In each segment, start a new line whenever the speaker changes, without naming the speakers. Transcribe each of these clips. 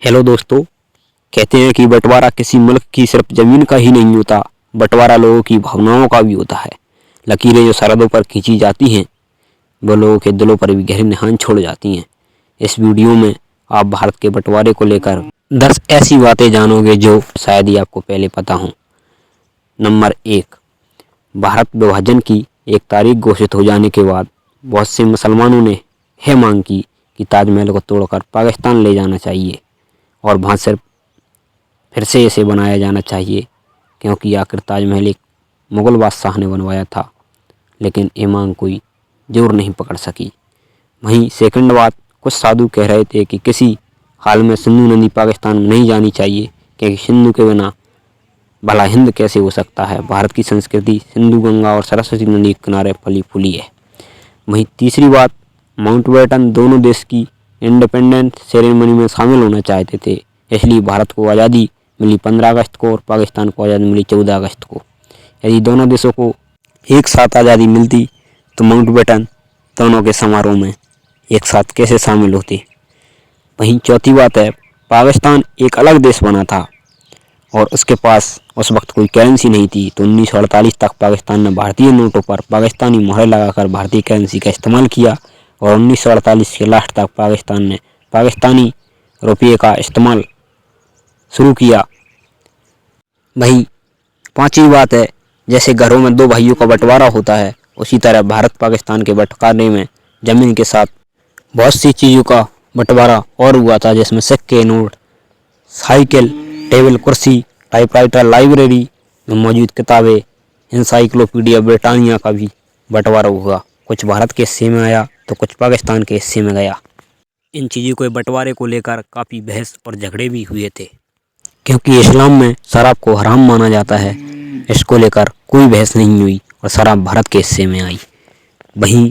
Hello दोस्तों। कहते हैं कि बंटवारा किसी मुल्क की सिर्फ जमीन का ही नहीं होता, बंटवारा लोगों की भावनाओं का भी होता है। लकीरें जो सरहदों पर खींची जाती हैं वो लोगों के दिलों पर भी गहरे निशान छोड़ जाती हैं। इस वीडियो में आप भारत के बंटवारे को लेकर 10 ऐसी बातें जानोगे जो शायद ही आपको पहले पता हों। नंबर 1, भारत विभाजन की एक तारीख घोषित हो जाने के बाद बहुत से मुसलमानों ने यह मांग की कि ताजमहल को तोड़कर पाकिस्तान ले जाना चाहिए और वहाँ सिर्फ फिर से इसे बनाया जाना चाहिए, क्योंकि आखिर ताजमहल एक मुग़ल बादशाह ने बनवाया था। लेकिन ये मांग कोई जोर नहीं पकड़ सकी। वहीं सेकंड बात, कुछ साधु कह रहे थे कि किसी हाल में सिंधु नदी पाकिस्तान में नहीं जानी चाहिए, क्योंकि सिंधु के बिना भला हिंद कैसे हो सकता है। भारत की संस्कृति सिंधु, गंगा और सरस्वती नदी के किनारे फली फूली है। वहीं तीसरी बात, माउंटबेटन दोनों देश की इंडिपेंडेंस सेरेमनी में शामिल होना चाहते थे, इसलिए भारत को आज़ादी मिली 15 अगस्त को और पाकिस्तान को आज़ादी मिली 14 अगस्त को। यदि दोनों देशों को एक साथ आज़ादी मिलती तो माउंटबेटन दोनों के समारोह में एक साथ कैसे शामिल होते। वहीं चौथी बात है, पाकिस्तान एक अलग देश बना था और उसके पास उस वक्त कोई करेंसी नहीं थी, तो 1948 तक पाकिस्तान ने भारतीय नोटों पर पाकिस्तानी मोहर लगाकर भारतीय करेंसी का इस्तेमाल किया और 1948 के लास्ट तक पाकिस्तान ने पाकिस्तानी रुपये का इस्तेमाल शुरू किया। वहीं पांचवी बात है, जैसे घरों में दो भाइयों का बंटवारा होता है, उसी तरह भारत पाकिस्तान के बंटवारे में ज़मीन के साथ बहुत सी चीज़ों का बंटवारा और हुआ था, जिसमें सिक्के, नोट, साइकिल, टेबल कुर्सी, टाइपराइटर, लाइब्रेरी में मौजूद किताबें, इंसाइक्लोपीडिया ब्रिटानिया का भी बंटवारा हुआ। कुछ भारत के हिस्से में आया तो कुछ पाकिस्तान के हिस्से में गया। इन चीज़ों के बंटवारे को लेकर काफ़ी बहस और झगड़े भी हुए थे, क्योंकि इस्लाम में शराब को हराम माना जाता है। इसको लेकर कोई बहस नहीं हुई और शराब भारत के हिस्से में आई। वहीं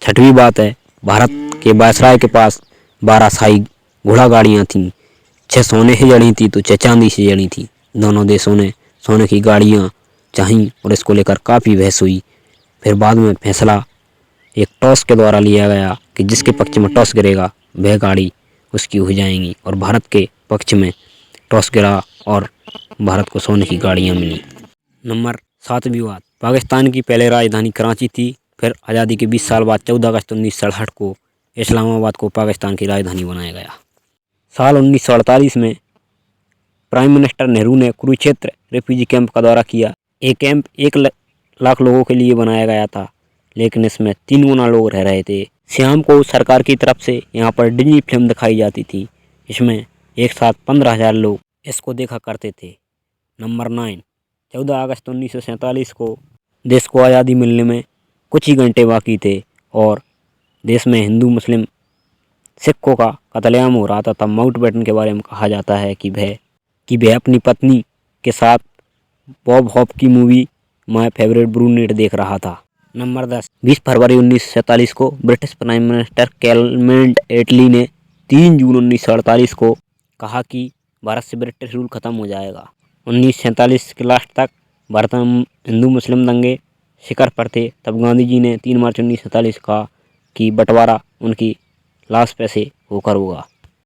छठवीं बात है, भारत के वायसराय के पास 12 शाही घोड़ा गाड़ियाँ थीं। 6 सोने से जड़ी थी तो 6 चांदी से जड़ी थी। दोनों देशों ने सोने की गाड़ियाँ चाहीं और इसको लेकर काफ़ी बहस हुई। फिर बाद में फैसला एक टॉस के द्वारा लिया गया कि जिसके पक्ष में टॉस गिरेगा वह गाड़ी उसकी हो जाएंगी, और भारत के पक्ष में टॉस गिरा और भारत को सोने की गाड़ियाँ मिली। नंबर 7वीं बात, पाकिस्तान की पहले राजधानी कराची थी, फिर आज़ादी के 20 साल बाद 14 अगस्त 1967 को इस्लामाबाद को पाकिस्तान की राजधानी बनाया गया। साल 1948 में प्राइम मिनिस्टर नेहरू ने कुरुक्षेत्र रेफ्यूजी कैंप का दौरा किया। ये कैंप 1 लाख लोगों के लिए बनाया गया था, लेकिन इसमें 3 गुना लोग रह रहे थे। शाम को सरकार की तरफ से यहाँ पर डिज्नी फिल्म दिखाई जाती थी। इसमें एक साथ 15,000 लोग इसको देखा करते थे। नंबर 9, 14 अगस्त 1947 को देश को आज़ादी मिलने में कुछ ही घंटे बाकी थे और देश में हिंदू मुस्लिम सिखों का कत्लेआम हो रहा था। तब माउंटबेटन के बारे में कहा जाता है कि वह अपनी पत्नी के साथ बॉब हॉप की मूवी माय फेवरेट ब्रूनेट देख रहा था। नंबर 10, 20 फरवरी 1947 को ब्रिटिश प्राइम मिनिस्टर क्लेमेंट एटली ने 3 जून 1948 को कहा कि भारत से ब्रिटिश रूल खत्म हो जाएगा। 1947 के लास्ट तक भारत में हिंदू मुस्लिम दंगे शिखर पर थे। तब गांधी जी ने 3 मार्च 1947 कहा कि बंटवारा उनकी लाश पे से होकर होगा।